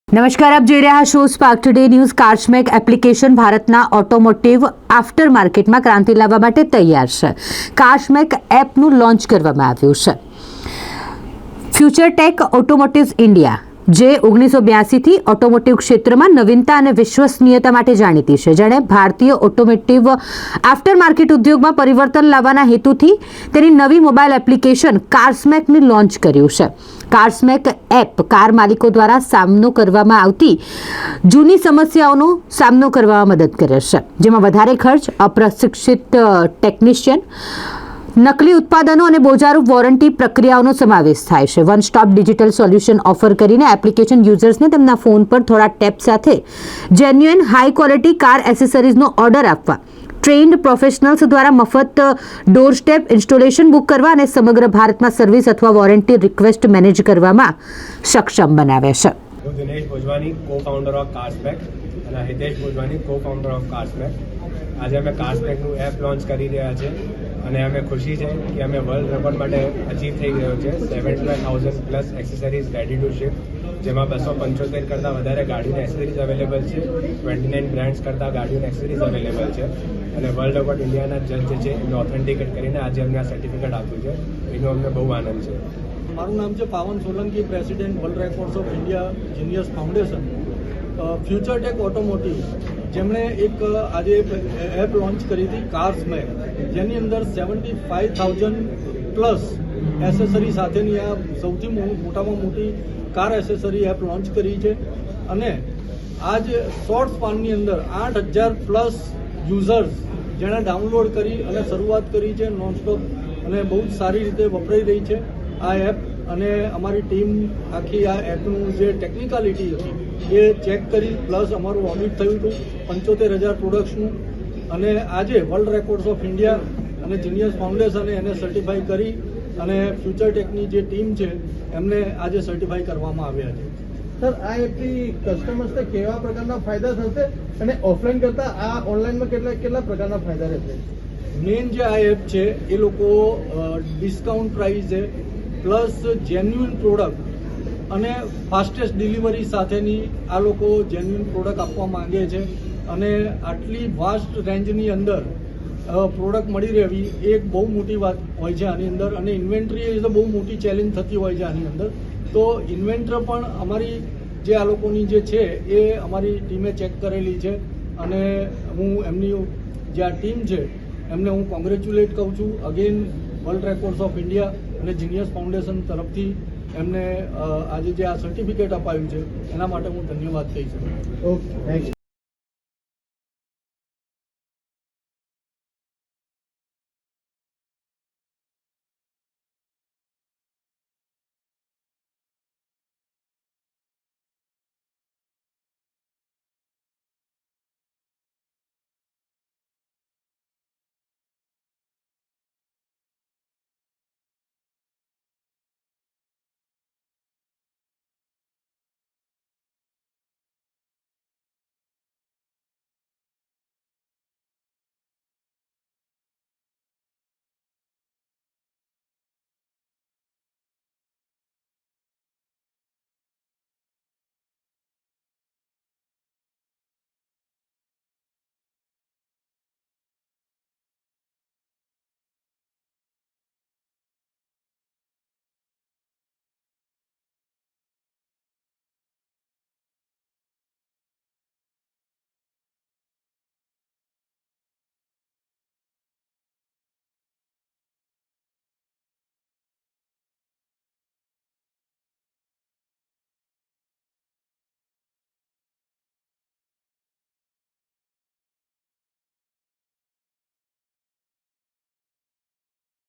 નમસ્કાર, આપ જોઈ રહ્યા છો સ્પાર્ક ટુડે ન્યૂઝ। કાર્સમેક એપ્લિકેશન ભારતના ઓટોમોટિવ આફ્ટર માર્કેટમાં ક્રાંતિ લાવવા માટે તૈયાર છે। કાર્સમેક એપનું લોન્ચ કરવામાં આવ્યું છે। ફ્યુચરટેક ઓટોમોટિવ્સ ઇન્ડિયા, જે 1982થી ઓટોમોટિવ ક્ષેત્રમાં નવીનતા અને વિશ્વસનીયતા માટે જાણીતી છે, જેણે ભારતીય ઓટોમોટિવ આફ્ટર માર્કેટ ઉદ્યોગમાં પરિવર્તન લાવવાના હેતુથી તેની નવી મોબાઈલ એપ્લિકેશન કાર્સમેકને લોન્ચ કર્યું છે। કાર્સમેક એપ કાર માલિકો દ્વારા સામનો કરવામાં આવતી જૂની સમસ્યાઓનો સામનો કરવામાં મદદ કરે છે, જેમાં વધારે ખર્ચ, અપ્રશિક્ષિત ટેકનિશિયન, નકલી ઉત્પાદનો અને બોજારૂપ વોરંટી પ્રક્રિયાઓનો સમાવેશ થાય છે। One stop digital solution offer કરીને એપ્લિકેશન યુઝર્સને તેમના ફોન પર થોડા ટેપ સાથે જેન્યુઇન હાઈ ક્વોલિટી કાર એસેસરીઝનો ઓર્ડર આપવા, ટ્રેન્ડ પ્રોફેશનલ્સ દ્વારા મફત ડોર સ્ટેપ ઇન્સ્ટોલેશન બુક કરવા અને સમગ્ર ભારતમાં સર્વિસ અથવા વોરંટી રિક્વેસ્ટ મેનેજ કરવામાં સક્ષમ બનાવે છે। હું દિનેશ ભોજવાની, co-founder ઓફ કાર્સમેક, અને હિતેશ ભોજવાની, co-founder ઓફ કાર્સમેક। આજે અમે કાર્સમેકનું એપ લોન્ચ કરી રહ્યા છે અને અમે ખુશી છે કે અમે વર્લ્ડ રેકોર્ડ માટે અચીવ થઈ ગયો છે। 75,000 plus accessories ready to ship, જેમાં 275 કરતાં વધારે ગાડીની એક્સેસરીઝ અવેલેબલ છે। 29 બ્રાન્ડ્સ કરતાં ગાડીની એક્સેસરીઝ અવેલેબલ છે અને વર્લ્ડ રેકોર્ડ ઇન્ડિયાના જજ જે છે એમને ઓથેન્ટિકેટ કરીને આજે અમને આ સર્ટિફિકેટ આપ્યું છે, એનો અમને બહુ આનંદ છે। મારું નામ છે Pavan Solanki, president world records of India genius foundation. Futuretech automotive, જેમણે એક આજે એપ લોન્ચ કરી હતી કાર્સમેક, જેની અંદર 75,000 પ્લસ એસેસરી સાથેની આ સૌથી મોટામાં મોટી કાર એસેસરી એપ લોન્ચ કરી છે અને આજ શોર્ટ સ્પાનની અંદર 8,000 પ્લસ યુઝર્સ જેણે ડાઉનલોડ કરી અને શરૂઆત કરી છે નોનસ્ટોપ, અને બહુ જ સારી રીતે વપરાઈ રહી છે આ એપ। અને અમારી ટીમ આખી આ એપનું જે ટેકનિકાલિટી હતી એ ચેક કરી, પ્લસ અમારું ઓડિટ થયું હતું 75,000 પ્રોડક્ટ્સનું, અને આજે વર્લ્ડ રેકોર્ડ્સ ઓફ ઇન્ડિયા અને જીનિયસ ફાઉન્ડેશને એને સર્ટિફાઈ કરી અને ફ્યુચરટેકની જે ટીમ છે એમને આજે સર્ટિફાઈ કરવામાં આવ્યા છે। સર, આ એપથી કસ્ટમર્સને કેવા પ્રકારના ફાયદા થશે અને ઓફલાઈન કરતાં આ ઓનલાઈનમાં કેટલા પ્રકારના ફાયદા રહેશે? મેઇન જે આ એપ છે એ લોકો ડિસ્કાઉન્ટ પ્રાઇસ છે, પ્લસ જેન્યુઇન પ્રોડક્ટ અને ફાસ્ટેસ્ટ ડિલિવરી સાથેની આ લોકો જેન્યુઇન પ્રોડક્ટ આપવા માંગે છે, અને આટલી વાસ્ટ રેન્જની અંદર પ્રોડક્ટ મળી રહેવી એ એક બહુ મોટી વાત હોય છે આની અંદર, અને ઇન્વેન્ટરી એ તો બહુ મોટી ચેલેન્જ થતી હોય છે આની અંદર। તો ઇન્વેન્ટર પણ અમારી જે આ લોકોની જે છે એ અમારી ટીમે ચેક કરેલી છે, અને હું એમની જે આ ટીમ છે એમને હું કોંગ્રેચ્યુલેટ કહું છું again world records of India અને જીનિયસ ફાઉન્ડેશન તરફથી એમને આજે જે આ સર્ટિફિકેટ અપાયું છે એના માટે હું ધન્યવાદ કહી શકું। Okay, thank you.